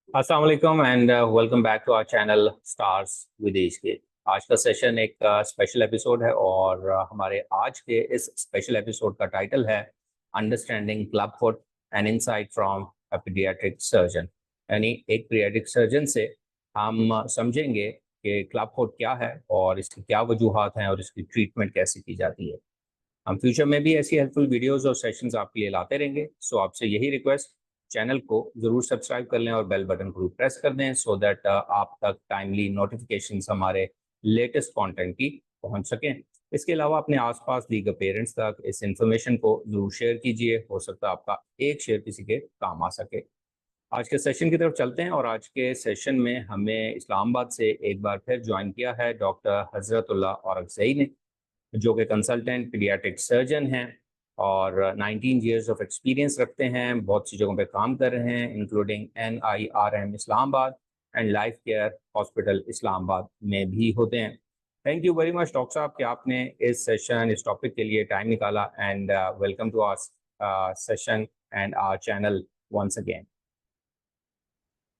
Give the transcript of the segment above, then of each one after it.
अस्सलाम वालेकुम and welcome back to our channel stars with H K. आज का सेशन एक स्पेशल एपिसोड है और हमारे आज के इस स्पेशल एपिसोड का टाइटल है understanding club foot an insight from a paediatric surgeon. यानी एक पीडियाट्रिक सर्जन से हम समझेंगे कि क्लब फुट क्या है और इसकी क्या वजूहात हैं और इसकी ट्रीटमेंट कैसे की जाती है। हम फ्यूचर में भी ऐसी हेल्पफुल वीडियोस और सेशंस आपके लिए लाते रहेंगे। सो आपसे यही रिक्वेस्ट, चैनल को जरूर सब्सक्राइब कर लें और बेल बटन को प्रेस कर दें सो दैट आप तक टाइमली नोटिफिकेशंस हमारे लेटेस्ट कंटेंट की पहुंच सकें। इसके अलावा अपने आसपास दीगर पेरेंट्स तक इस इंफॉर्मेशन को जरूर शेयर कीजिए, हो सकता है आपका एक शेयर किसी के काम आ सके। आज के सेशन की तरफ चलते हैं और आज के सेशन में हमें इस्लामाबाद से एक बार फिर ज्वाइन किया है डॉक्टर हजरतुल्लाह औरंगज़ई ने, जो कि कंसल्टेंट पीडियाट्रिक सर्जन हैं और 19 इयर्स ऑफ एक्सपीरियंस रखते हैं। बहुत सी जगहों पे काम कर रहे हैं including NIRM Islamabad and life care hospital Islamabad में भी होते हैं। Thank you very much doctor साहब कि आपने इस सेशन इस टॉपिक के लिए टाइम निकाला and welcome to our session and our channel once again.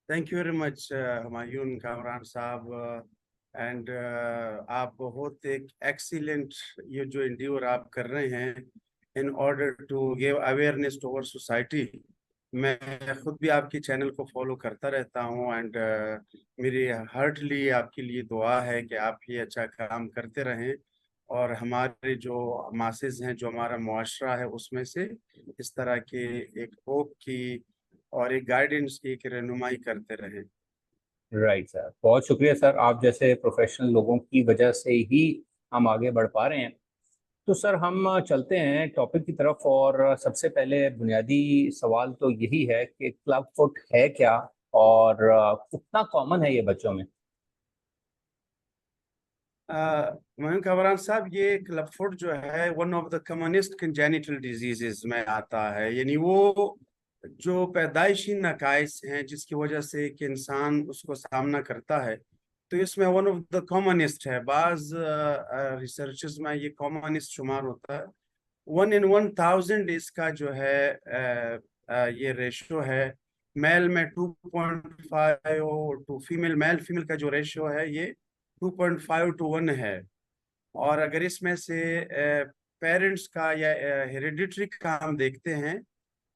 Thank you very much Humayun Kamran साहब। एंड आप बहुत एक एक्सीलेंट ये जो इंड्यूर आप कर रहे हैं in order to give awareness to our society. मैं खुद भी आपकी चैनल को फॉलो करता रहता हूँ एंड मेरी हार्टली आपके लिए दुआ है कि आप ये अच्छा काम करते रहें और हमारे जो मासेस हैं, जो हमारा मुआशरा है, उसमें से इस तरह के एक होप की और एक गाइडेंस की एक रहनुमाई करते रहे। राइट सर, बहुत शुक्रिया सर, आप जैसे प्रोफेशनल लोगों की वजह से ही हम आगे बढ़ पा रहे हैं। तो सर हम चलते हैं टॉपिक की तरफ और सबसे पहले बुनियादी सवाल तो यही है कि क्लब फुट है क्या और कितना कॉमन है ये बच्चों में। मोहन कामरान साहब, ये क्लब फुट जो है one of the commonest congenital diseases में आता है। यानी वो जो पैदाइशी नकाइस हैं जिसकी वजह से एक इंसान उसको सामना करता है, तो इसमें वन ऑफ द कॉमनेस्ट है। बाज रिसर्चेस में ये कॉमनेस्ट शुमार होता है। 1 in 1000 इसका जो है ये रेशो है। मेल में 2.5 और टू फीमेल, मेल फीमेल का जो रेशो है ये 2.5 to 1 है। और अगर इसमें से पेरेंट्स का या हेरिडिटरी का हम देखते हैं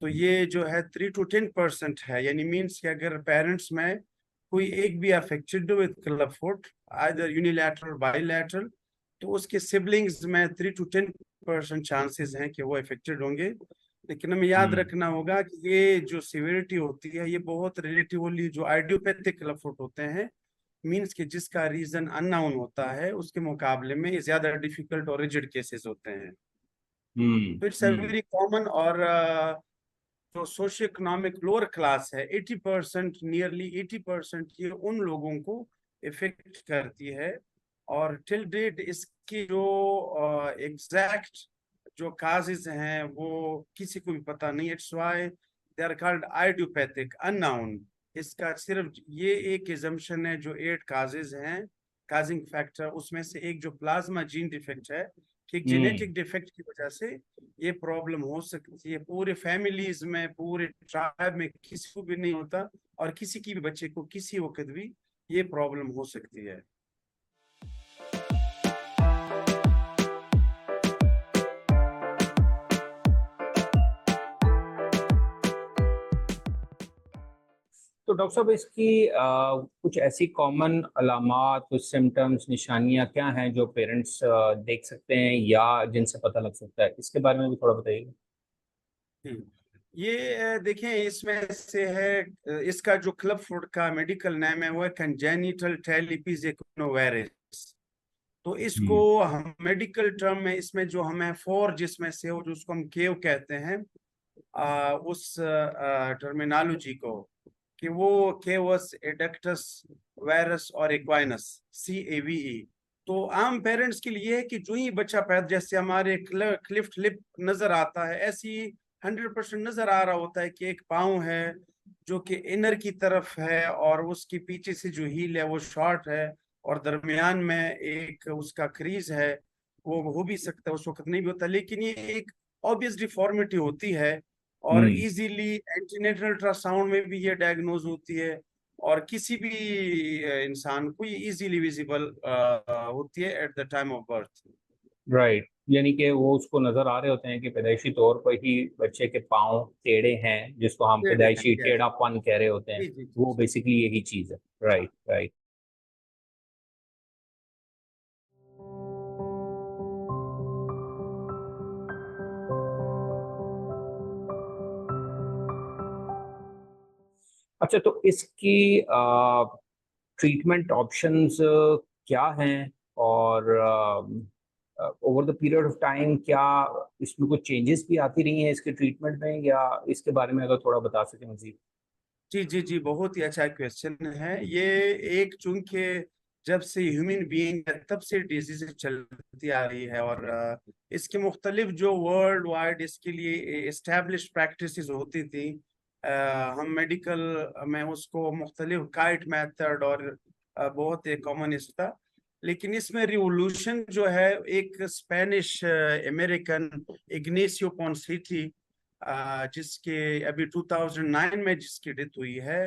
तो ये जो है 3 to 10% है। यानी मीन्स कि अगर पेरेंट्स में कोई एक भी affected with club foot, either unilateral bilateral, तो उसके सिबलिंग्स में 3 to 10% चांसेस हैं कि वो अफेक्टेड होंगे। लेकिन हमें याद हम्म। रखना होगा कि ये जो सिविरिटी होती है ये बहुत रिलेटिवली जो आइडियोपैथिक क्लब फुट होते हैं, मीन्स कि जिसका रीजन अननोन होता है, उसके मुकाबले में ये ज्यादा डिफिकल्ट और रिजिड केसेस होते हैं। हम्म। तो it's a hmm. Very common. और जो सोशियो इकोनॉमिक लोअर क्लास है, 80%, नियरली 80% ये उन लोगों को इफेक्ट करती है। और टिल डेट इसकी जो एग्जैक्ट जो काजेज हैं वो किसी को भी पता नहीं। It's why they are called idiopathic unknown. इसका सिर्फ ये एक एजम्पशन है, जो 8 काजेज हैं काजिंग फैक्टर, उसमें से एक जो प्लाज्मा जीन डिफेक्ट है, कि हम्म। जेनेटिक डिफेक्ट की वजह से ये प्रॉब्लम हो सकती है। पूरे फैमिलीज में, पूरे ट्राइब में किसी को भी नहीं होता और किसी की भी बच्चे को किसी वक्त भी ये प्रॉब्लम हो सकती है। तो डॉक्टर साहब इसकी कुछ ऐसी कॉमन अलामात, कुछ सिम्टम्स, निशानियां क्या हैं जो पेरेंट्स देख सकते हैं या जिनसे पता लग सकता है, इसके बारे में भी थोड़ा बताइए। ये देखें, इसमें से है इसका जो क्लब फुट का मेडिकल नेम है वो है कंजेनिटल टेलिपीज इक्नोवायरस। तो इसको हम्म। हम मेडिकल टर्म में इसमें जो हमें फोर जिसमें से हो, जो उसको हम केव कहते हैं, उस टर्मिनोलॉजी को, कि वो केवस एडक्टस वायरस और इक्वाइनस, CAVE। तो आम पेरेंट्स के लिए है कि जो ही बच्चा पैदा, जैसे हमारे क्लिफ्ट लिप नजर आता है, ऐसी 100% नजर आ रहा होता है कि एक पाँव है जो कि इनर की तरफ है और उसकी पीछे से जो हील है वो शॉर्ट है और दरमियान में एक उसका क्रीज है। वो हो भी सकता है, उस वक्त नहीं भी होता, लेकिन ये एक ऑब्वियस डिफॉर्मिटी होती है और हम्म। इजीली एंटीनेटल अल्ट्रासाउंड में भी ये डायग्नोज होती है। और किसी भी इंसान को ये इजीली विजिबल होती है at the time of birth. Right, यानी कि वो उसको नजर आ रहे होते हैं कि पैदाइशी तौर पर ही बच्चे के पाँव टेढ़े हैं, जिसको हम पैदाइशी यस। टेढ़ापन कह रहे होते हैं। जी जी जी वो जी। बेसिकली यही चीज है। Right right. अच्छा, तो इसकी ट्रीटमेंट ऑप्शंस क्या हैं, और over the period of time क्या इसमें कुछ चेंजेस भी आती रही हैं इसके ट्रीटमेंट में, या इसके बारे में अगर थोड़ा बता सकें मजीद। जी जी जी, बहुत ही अच्छा क्वेश्चन है ये। एक चूंकि जब से ह्यूमन बीइंग है तब से डिजीज चलती आ रही है, और इसके मुख्तलिफ जो वर्ल्ड वाइड इसके लिए इस्टेब्लिश प्रैक्टिसेस होती थी, हम मेडिकल में उसको मुख्तलिफ काइट मेथड और बहुत एक कॉमनिस्ट था। लेकिन इसमें रिवोल्यूशन जो है एक स्पेनिश अमेरिकन इग्नेसियो पोंसिटी, जिसके अभी 2009 में जिसकी डेथ हुई है,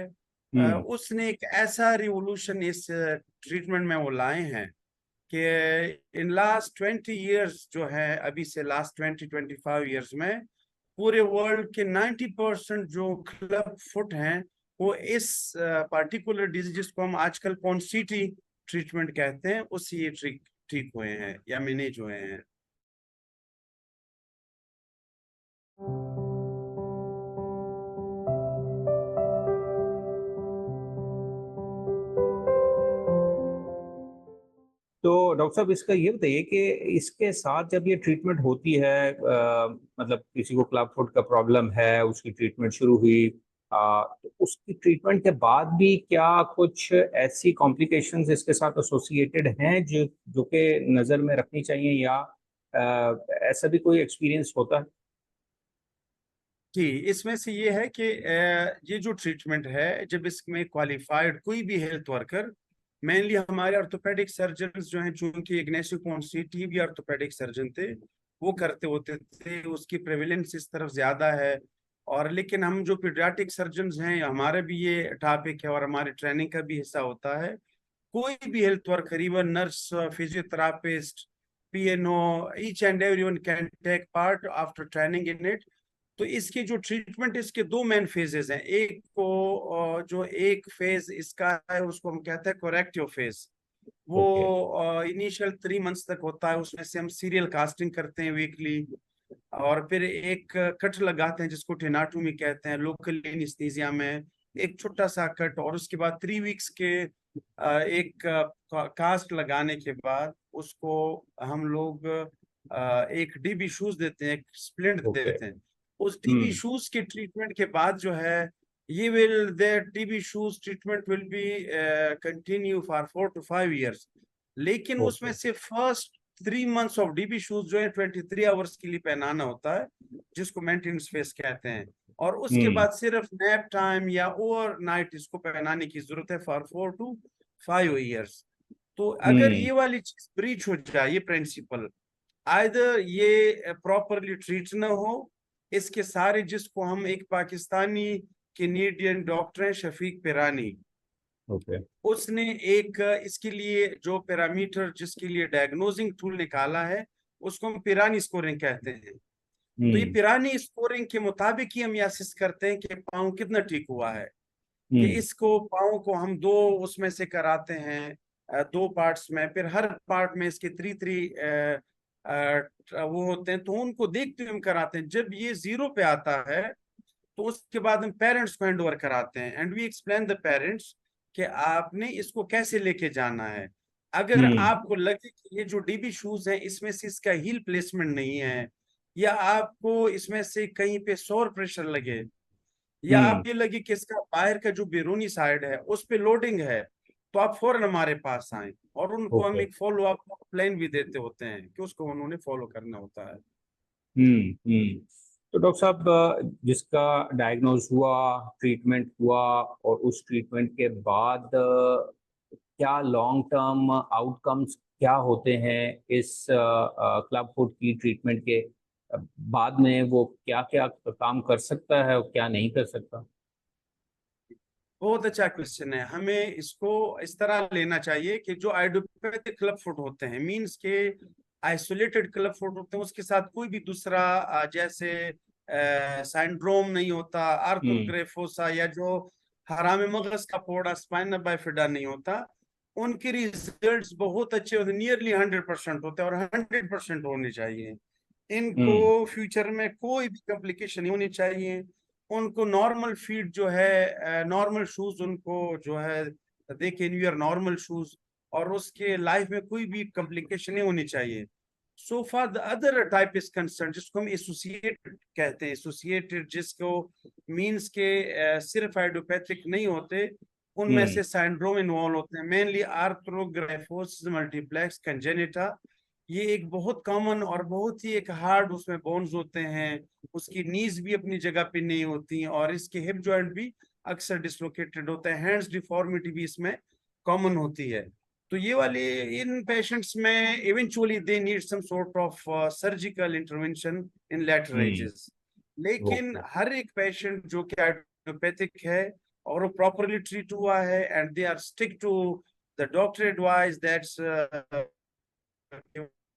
हम्म। उसने एक ऐसा रिवोल्यूशन इस ट्रीटमेंट में वो लाए हैं कि इन लास्ट 20 इयर्स जो है, अभी से लास्ट 20-25 इयर्स में पूरे वर्ल्ड के 90% जो क्लब फुट हैं वो इस पार्टिकुलर डिजीज जिसको हम आजकल पॉन्सिटी ट्रीटमेंट कहते हैं उससे ये ठीक ठीक हुए हैं या मैनेज हुए हैं। तो डॉक्टर साहब, इसका ये बताइए कि इसके साथ जब ये ट्रीटमेंट होती है, मतलब किसी को क्लब फुट का प्रॉब्लम है, उसकी ट्रीटमेंट शुरू हुई, तो उसकी ट्रीटमेंट के बाद भी क्या कुछ ऐसी कॉम्प्लिकेशंस इसके साथ एसोसिएटेड हैं जो जो कि नज़र में रखनी चाहिए, या ऐसा भी कोई एक्सपीरियंस होता है? जी, इसमें से ये है कि ये जो ट्रीटमेंट है, जब इसमें क्वालिफाइड कोई भी हेल्थ वर्कर, मेनली हमारे ऑर्थोपेडिक सर्जन जो हैं, चूंकि इग्नेशियो पोंसिटी भी ऑर्थोपेडिक सर्जन थे, वो करते होते थे, उसकी प्रेवलेंस इस तरफ ज्यादा है। और लेकिन हम जो पीडियाट्रिक सर्जन हैं, हमारे भी ये टॉपिक है और हमारे ट्रेनिंग का भी हिस्सा होता है। कोई भी health worker, even nurse, physiotherapist, PNO, each and everyone can take part after training in it. तो इसके जो ट्रीटमेंट, इसके दो मेन फेजेस हैं। एक को जो एक फेज इसका है उसको हम कहते हैं कोरेक्टिव फेज। ओके। वो इनिशियल 3 मंथ्स तक होता है, उसमें से हम सीरियल कास्टिंग करते हैं वीकली, और फिर एक कट लगाते हैं जिसको टेनाटोमी कहते हैं, लोकल एनेस्थीसिया में एक छोटा सा कट। और उसके बाद 3 वीक्स के एक कास्ट लगाने के बाद उसको हम लोग एक DB शूज देते हैं, एक स्प्लिंट ओके। देते हैं। उस DB हम्म। शूज के ट्रीटमेंट के बाद जो है, ये will their DB shoes treatment will be continue for 4 to 5 years. लेकिन उसमें okay. So first 3 months of DB shoes जो है 23 आवर्स के लिए पहनाना होता है, जिसको मेंटेनेंस फेस कहते हैं। और उसके हम्म। बाद सिर्फ नैप टाइम या ओवर नाइट इसको पहनाने की जरूरत है फॉर 4 to 5 इयर्स। तो अगर हम्म। ये वाली चीज ब्रीच हो जाए, ये प्रिंसिपल, आइदर ये प्रॉपरली ट्रीट ना हो, इसके सारे, जिसको हम, एक पाकिस्तानी कैनेडियन डॉक्टर हैं शफीक पिरानी, ओके। उसने एक इसके लिए जो पैरामीटर जिसके लिए डायग्नोजिंग टूल निकाला है, उसको हम पिरानी स्कोरिंग कहते हैं। तो ये हम्म। पिरानी स्कोरिंग के मुताबिक ही हम ये असेस करते हैं कि पाँव कितना ठीक हुआ है। कि हम्म। इसको पाँव को हम दो उसमें से कराते हैं, दो पार्ट्स में, फिर हर पार्ट में इसके 3-3 वो होते हैं, तो उनको देखते हुए हम कराते हैं। जब ये 0 पे आता है तो उसके बाद हम पेरेंट्स को हैंड ओवर कराते हैं, and we explain the parents कि आपने इसको कैसे लेके जाना है। अगर हम्म। आपको लगे कि ये जो DB शूज है इसमें से इसका हील प्लेसमेंट नहीं है, या आपको इसमें से कहीं पे सोर प्रेशर लगे, या हम्म। आप ये लगे कि इसका बाहर का जो बैरूनी साइड है उस पे लोडिंग है, तो आप फौरन हमारे पास आए, और उनको हम ओके। एक फॉलो अप प्लान भी देते होते हैं कि उसको उन्होंने फॉलो करना होता है। हम्म। तो डॉक्टर साहब, जिसका डायग्नोज हुआ, ट्रीटमेंट हुआ, और उस ट्रीटमेंट के बाद क्या लॉन्ग टर्म आउटकम्स क्या होते हैं इस क्लब फुट की ट्रीटमेंट के बाद में, वो क्या क्या काम कर सकता है और क्या नहीं कर सकता? बहुत अच्छा क्वेश्चन है। हमें इसको इस तरह लेना चाहिए कि जो आइडियोपैथिक क्लब फुट होते हैं, मींस के आइसोलेटेड क्लब फुट होते हैं, उसके साथ कोई भी दूसरा जैसे सिंड्रोम नहीं होता, हम्म। आर्थ्रोग्रेफोसा या जो हराम मगज का फोड़ा स्पाइनल बाइफिडा नहीं होता, उनके रिजल्ट्स बहुत अच्छे होते, नियरली 100% होते हैं और 100% होने चाहिए। इनको हम्म। फ्यूचर में कोई भी कॉम्प्लिकेशन नहीं होनी चाहिए। उनको नॉर्मल फीड जो है, नॉर्मल शूज उनको जो है they can wear normal shoes, और उसके लाइफ में कोई भी कॉम्प्लिकेशन नहीं होनी चाहिए। So for the other type is concern, जिसको हम एसोसिएटेड कहते हैं, एसोसिएटेड जिसको मींस के सिर्फ आइडियोपैथिक नहीं होते, उनमें हम्म। से सिंड्रोम इन्वॉल्व होते हैं, मेनली आर्थ्रोग्राफोसिस मल्टीप्लेक्स कंजेनिटा। ये एक बहुत कॉमन और बहुत ही एक हार्ड उसमें बोन्स होते हैं, उसकी नीज भी अपनी जगह पे नहीं होती, और इसके हिप जॉइंट भी अक्सर डिसलोकेटेड होते हैं, हैंड्स डिफॉर्मिटी भी इसमें कॉमन होती है। तो ये वाले इन पेशेंट्स में eventually they need some sort of surgical intervention in later hmm. Ages. लेकिन ओके। हर एक पेशेंट जो कि आइडियोपैथिक है और वो प्रॉपरली ट्रीट हुआ है and they are stick to the doctor advice, that's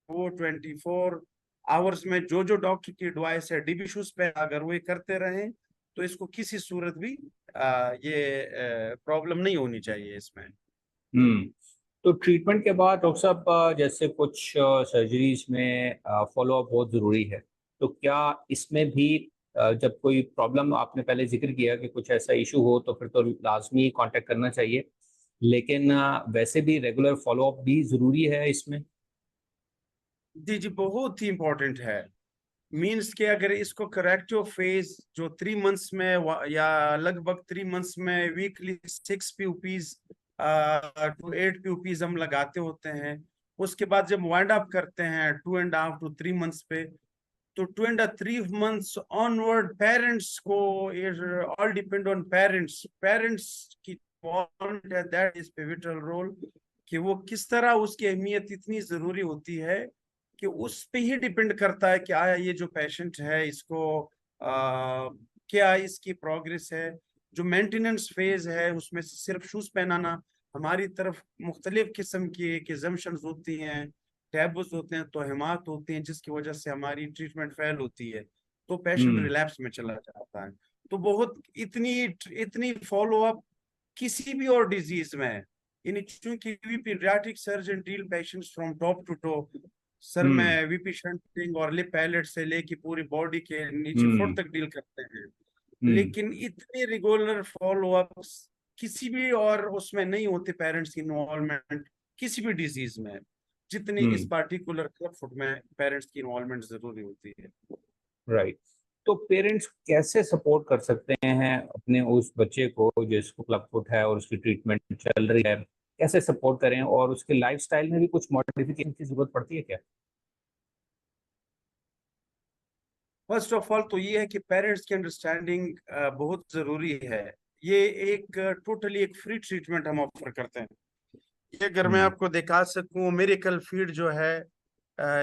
वो 24 आवर्स में जो जो डॉक्टर की एडवाइस है डीबी शूज पे अगर वो ये करते रहें, तो इसको किसी सूरत भी ये प्रॉब्लम नहीं होनी चाहिए इसमें। हम्म। तो ट्रीटमेंट के बाद डॉक्टर साहब जैसे कुछ सर्जरीज में फॉलो अप बहुत ज़रूरी है, तो क्या इसमें भी जब कोई प्रॉब्लम, आपने पहले जिक्र किया कि कुछ ऐसा इशू हो तो फिर तो लाजमी कांटेक्ट करना चाहिए, लेकिन वैसे भी रेगुलर फॉलो अप भी ज़रूरी है इसमें? जी जी, बहुत ही इंपॉर्टेंट है। मीन्स के अगर इसको करेक्टिव फेज जो 3 मंथ्स में या लगभग 3 मंथ्स में वीकली 6 PUPs टू 8 PUPs हम लगाते होते हैं, उसके बाद जब वाइंड अप करते हैं 2.5 to 3 मंथ्स पे, तो 2 and 3 months ऑनवर्ड पेरेंट्स को, all depend on parents, parents की दैट इज पिवटल रोल, कि वो किस तरह, उसकी अहमियत इतनी जरूरी होती है कि उस पे ही डिपेंड करता है कि आया ये जो पेशेंट है इसको क्या इसकी प्रोग्रेस है। जो मेंटेनेंस फेज है उसमें से सिर्फ शूज पहनाना, हमारी तरफ मुख्तलिफ किस्म की एग्जम्पशंस होती हैं, टैबूज होते हैं, तोहमात होती हैं, जिसकी वजह से हमारी ट्रीटमेंट फेल होती है, तो पेशेंट हम्म। रिलैप्स में चला जाता है। तो बहुत इतनी इतनी फॉलो अप किसी भी और डिजीज में है। इन चूंकि we paediatric surgeon deal patients from top to top, sir hmm. में वीपी शंटिंग और लिप पैलेट से लेके पूरी बॉडी के नीचे हम्म। फुट तक डील करते हैं, हम्म। लेकिन इतने रेगुलर फॉलो अप्स किसी भी और उसमें नहीं होते, पेरेंट्स की इन्वॉल्वमेंट किसी भी डिजीज में, जितनी इस हम्म। पार्टिकुलर क्लब फुट में पेरेंट्स की इन्वॉल्वमेंट जरूरी होती है। राइट। तो पेरेंट्स कैसे सपोर्ट कर सकते हैं अपने उस बच्चे को जिसको क्लब फुट है और उसकी ट्रीटमेंट चल रही है, कैसे सपोर्ट करें, और उसके लाइफस्टाइल में भी कुछ मॉडिफिकेशन की जरूरत पड़ती है क्या? फर्स्ट ऑफ ऑल तो ये है कि पेरेंट्स की अंडरस्टैंडिंग बहुत जरूरी है। ये एक टोटली एक फ्री ट्रीटमेंट हम ऑफर करते हैं। ये अगर मैं हम्म। आपको दिखा सकूं, मेरिकल फीड जो है,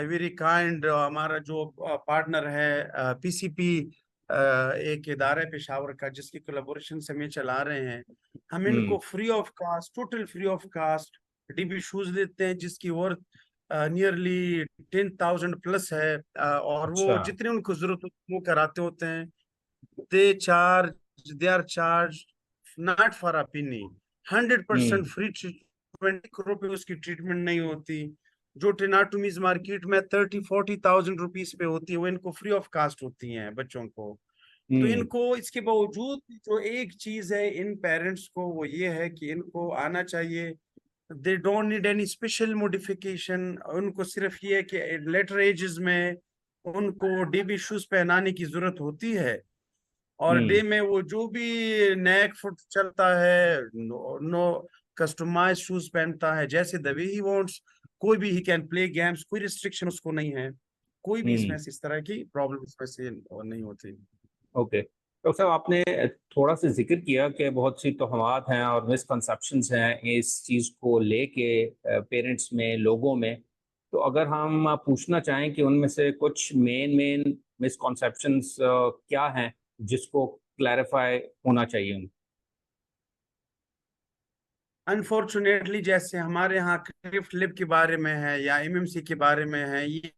वेरी काइंड, हमारा जो पार्टनर है पीसीपी, एक इदारा है पेशावर का जिसकी कोलैबोरेशन से हम ये चला रहे हैं, हम हम्म। इनको free of cost, total free of cost DB shoes देते हैं, जिसकी वर्थ नियरली 10,000 प्लस है, और वो अच्छा। जितनी उनको जरूरत होती है वो कराते होते हैं। They are charge not for a penny, 100% hmm. Free treatment, 1 रुपए उसकी ट्रीटमेंट नहीं होती। जो टेनाटोमीज मार्केट में 30-40,000 रुपीज पे होती है, वो इनको फ्री ऑफ कास्ट होती हैं बच्चों को। तो हम्म। इनको इसके बावजूद जो एक चीज है इन पेरेंट्स को, वो ये है कि इनको आना चाहिए, they don't need any special modification. उनको सिर्फ ये है कि लेटर एजेस में उनको डीबी शूज पहनाने की जरूरत होती है, और डे हम्म। में वो जो भी नेक फुट चलता है, नो कस्टमाइज शूज पहनता है जैसे द वे ही वांट्स, कोई भी ही कैन प्ले गेम्स, कोई रिस्ट्रिक्शन उसको नहीं है, कोई भी इसमें हम्म। से इस तरह की प्रॉब्लम इसमें से नहीं होती। ओके, डॉक्टर साहब आपने थोड़ा सा जिक्र किया कि बहुत सी तोहमात हैं और मिसकंसेप्शंस हैं इस चीज़ को लेके पेरेंट्स में, लोगों में, तो अगर हम पूछना चाहें कि उनमें से कुछ मेन मेन मिसकंसेप्शंस क्या हैं जिसको क्लैरिफाई होना चाहिए उनको? अनफॉर्चुनेटली जैसे हमारे यहाँ क्लिफ्ट लिप के बारे में है या एमएमसी के बारे में है, ये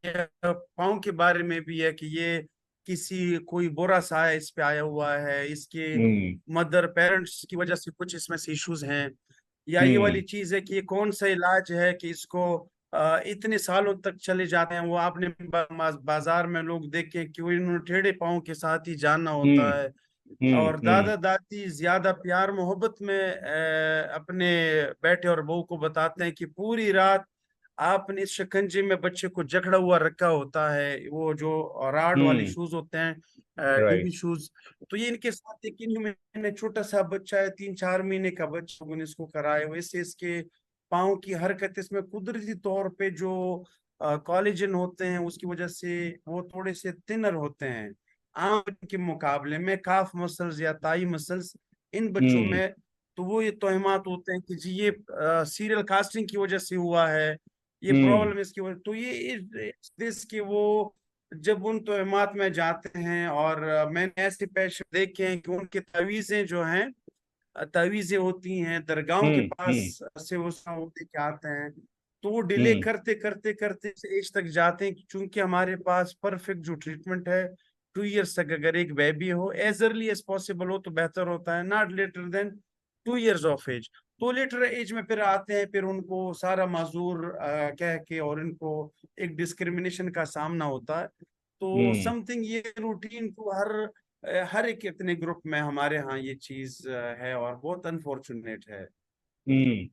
पाँव के बारे में भी है कि ये किसी कोई बुरा साया इस पे आया हुआ है, इसके हम्म। मदर पेरेंट्स की वजह से कुछ इसमें से इश्यूज हैं, या ये वाली हम्म। चीज है कि ये कौन सा इलाज है कि इसको इतने सालों तक चले जाते हैं। वो आपने बाजार में लोग देखे कि वो इन्होंने टेढ़े पाँव के साथ ही जाना होता हम्म। है। हम्म। और दादा दादी ज्यादा प्यार मोहब्बत में अपने बेटे और बहू को बताते हैं कि पूरी रात आपने इस शिकंजे में बच्चे को जकड़ा हुआ रखा होता है, वो जो राड वाले हम्म। शूज होते हैं, डीबी राइट। शूज। तो ये इनके साथ एक इन्होंने छोटा सा बच्चा है, 3-4 महीने का बच्चा, उन्होंने इसको कराया, वैसे इसके पाँव की हरकत इसमें कुदरती तौर पे जो कॉलेजन होते हैं उसकी वजह से वो थोड़े से थिनर होते हैं आम के मुकाबले में, काफ मसल्स या ताई मसल्स इन बच्चों हम्म। में। तो वो ये तोहमात होते हैं कि जी ये सीरियल कास्टिंग की वजह से हुआ है, ये हम्म। प्रॉब्लम इसकी वजह। तो ये इस देश के वो जब उन तोहमात में जाते हैं, और मैंने ऐसे पेशेंट देखे हैं कि उनकी तवीजें जो हैं, तवीजें होती हैं दरगाहों के पास हम्म। से वो दे के आते हैं, तो वो डिले हम्म। करते करते करते इस एज तक जाते हैं, चूंकि हमारे पास परफेक्ट जो ट्रीटमेंट है 2 इयर्स तक अगर एक बेबी हो एज अर्ली एज पॉसिबल हो तो बेहतर होता है, not later than 2 years of age. तो लेटर एज में फिर आते हैं, फिर उनको सारा माजूर कह के और इनको एक डिस्क्रिमिनेशन का सामना होता है। तो हम्म। समथिंग ये रूटीन को हर एक इतने ग्रुप में हमारे यहाँ ये चीज है, और बहुत अनफॉर्चुनेट है। हम्म।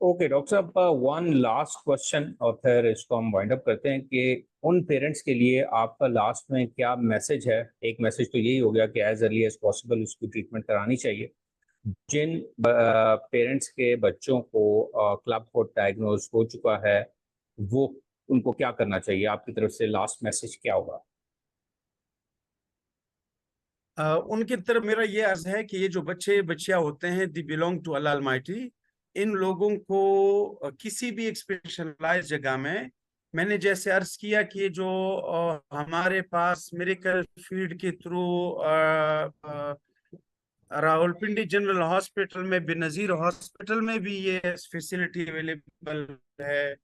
ओके डॉक्टर साहब, वन लास्ट क्वेश्चन और फिर इसको हम वाइंड अप करते हैं कि उन पेरेंट्स के लिए आपका लास्ट में क्या मैसेज है। एक मैसेज तो यही हो गया कि एज अर्ली एज पॉसिबल उसकी ट्रीटमेंट करानी चाहिए। जिन पेरेंट्स के बच्चों को क्लब फुट डायग्नोज हो चुका है, वो उनको क्या करना चाहिए? आपकी तरफ से लास्ट मैसेज क्या होगा? उनकी तरफ मेरा ये अर्ज है कि ये जो बच्चे बच्चियां होते हैं, दी बिलोंग टू अल्लाह अलमाइटी। इन लोगों को किसी भी एक स्पेशलाइज जगह में, मैंने जैसे अर्ज किया कि ये जो हमारे पास मेडिकल फील्ड के थ्रू रावलपिंडी जनरल हॉस्पिटल में, बेनजीर हॉस्पिटल में भी ये फैसिलिटी अवेलेबल है,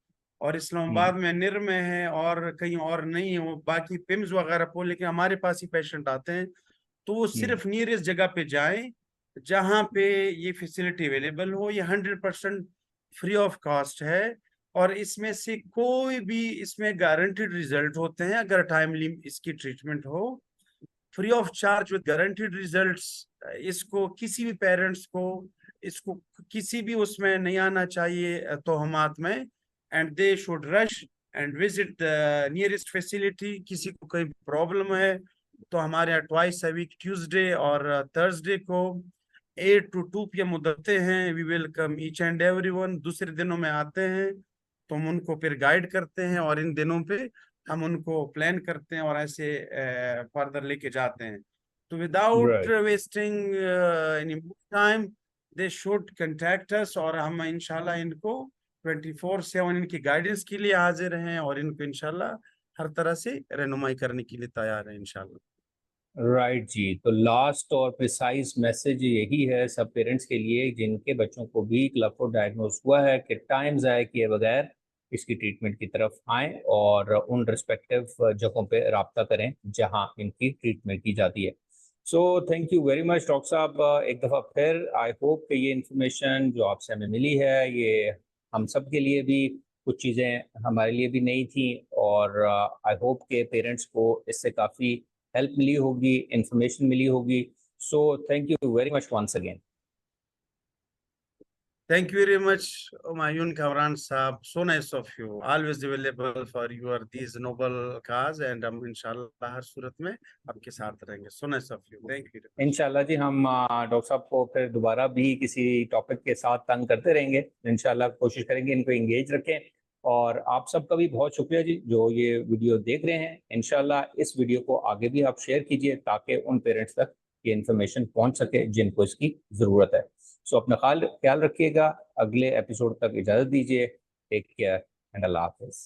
और हम्म। इस्लामाबाद में निर में है, और कहीं और नहीं है वो बाकी पिम्स वगैरह को, लेकिन हमारे पास ही पेशेंट आते हैं। तो वो हम्म। सिर्फ नियरेस्ट जगह पे जाएं जहाँ पे ये फैसिलिटी अवेलेबल हो। ये 100% फ्री ऑफ कॉस्ट है, और इसमें से कोई भी इसमें गारंटीड रिजल्ट होते हैं अगर टाइमली इसकी ट्रीटमेंट हो, free of charge with guaranteed results. इसको किसी भी पेरेंट्स को इसको किसी भी उसमें नहीं आना चाहिए तोहमात में, and they should rush and visit the nearest facility. किसी को कोई प्रॉब्लम है तो हमारे यहाँ ट्वाइस अ वीक ट्यूसडे और थर्सडे को 8 to 2 PM मुद्दते हैं, we will come each and every one. दूसरे दिनों में आते हैं तो हम उनको फिर गाइड करते हैं, और इन दिनों पे हम उनको प्लान करते हैं और ऐसे फर्दर लेके जाते हैं। तो without right. Wasting any time they should contact us, और हम इंशाल्लाह इनको 24/7 इनकी गाइडेंस के लिए हाजिर हैं, और इनको इंशाल्लाह हर तरह से रहनुमाई करने के लिए तैयार है इंशाल्लाह। राइट जी, तो लास्ट और प्रिसाइज मैसेज यही है सब पेरेंट्स के लिए जिनके बच्चों को भी क्लब फुट डायग्नोज हुआ है कि टाइम ज़ाया किए बगैर इसकी ट्रीटमेंट की तरफ आएं और उन रिस्पेक्टिव जगहों पे राब्ता करें जहां इनकी ट्रीटमेंट की जाती है। सो thank you very much doctor साहब, एक दफ़ा फिर आई होप कि ये इन्फॉर्मेशन जो आपसे हमें मिली है ये हम सब के लिए भी, कुछ चीज़ें हमारे लिए भी नई थी, और आई होप के पेरेंट्स को इससे काफ़ी हेल्प मिली होगी, इंफॉर्मेशन मिली होगी। So thank you very much once again. Thank you very much, Mayun Kamran Saab. So nice of you. Always available for your these noble cause, and हम इंशाल्लाह हर सूरत में आपके साथ रहेंगे. So nice of you. Thank you very much. इंशाल्लाह जी, हम doctor साहब को फिर दोबारा भी किसी टॉपिक के साथ तंग करते रहेंगे। इंशाल्लाह कोशिश करेंगे इनको एंगेज रखें। और आप सबका भी बहुत शुक्रिया जी जो ये वीडियो देख रहे हैं। इंशाल्लाह इस वीडियो को आगे भी आप शेयर कीजिए ताकि उन पेरेंट्स तक ये इन्फॉर्मेशन पहुंच सके जिनको इसकी ज़रूरत है। सो अपना ख्याल रखिएगा। अगले एपिसोड तक इजाज़त दीजिए। टेक केयर एंड अल्लाह हाफिज़।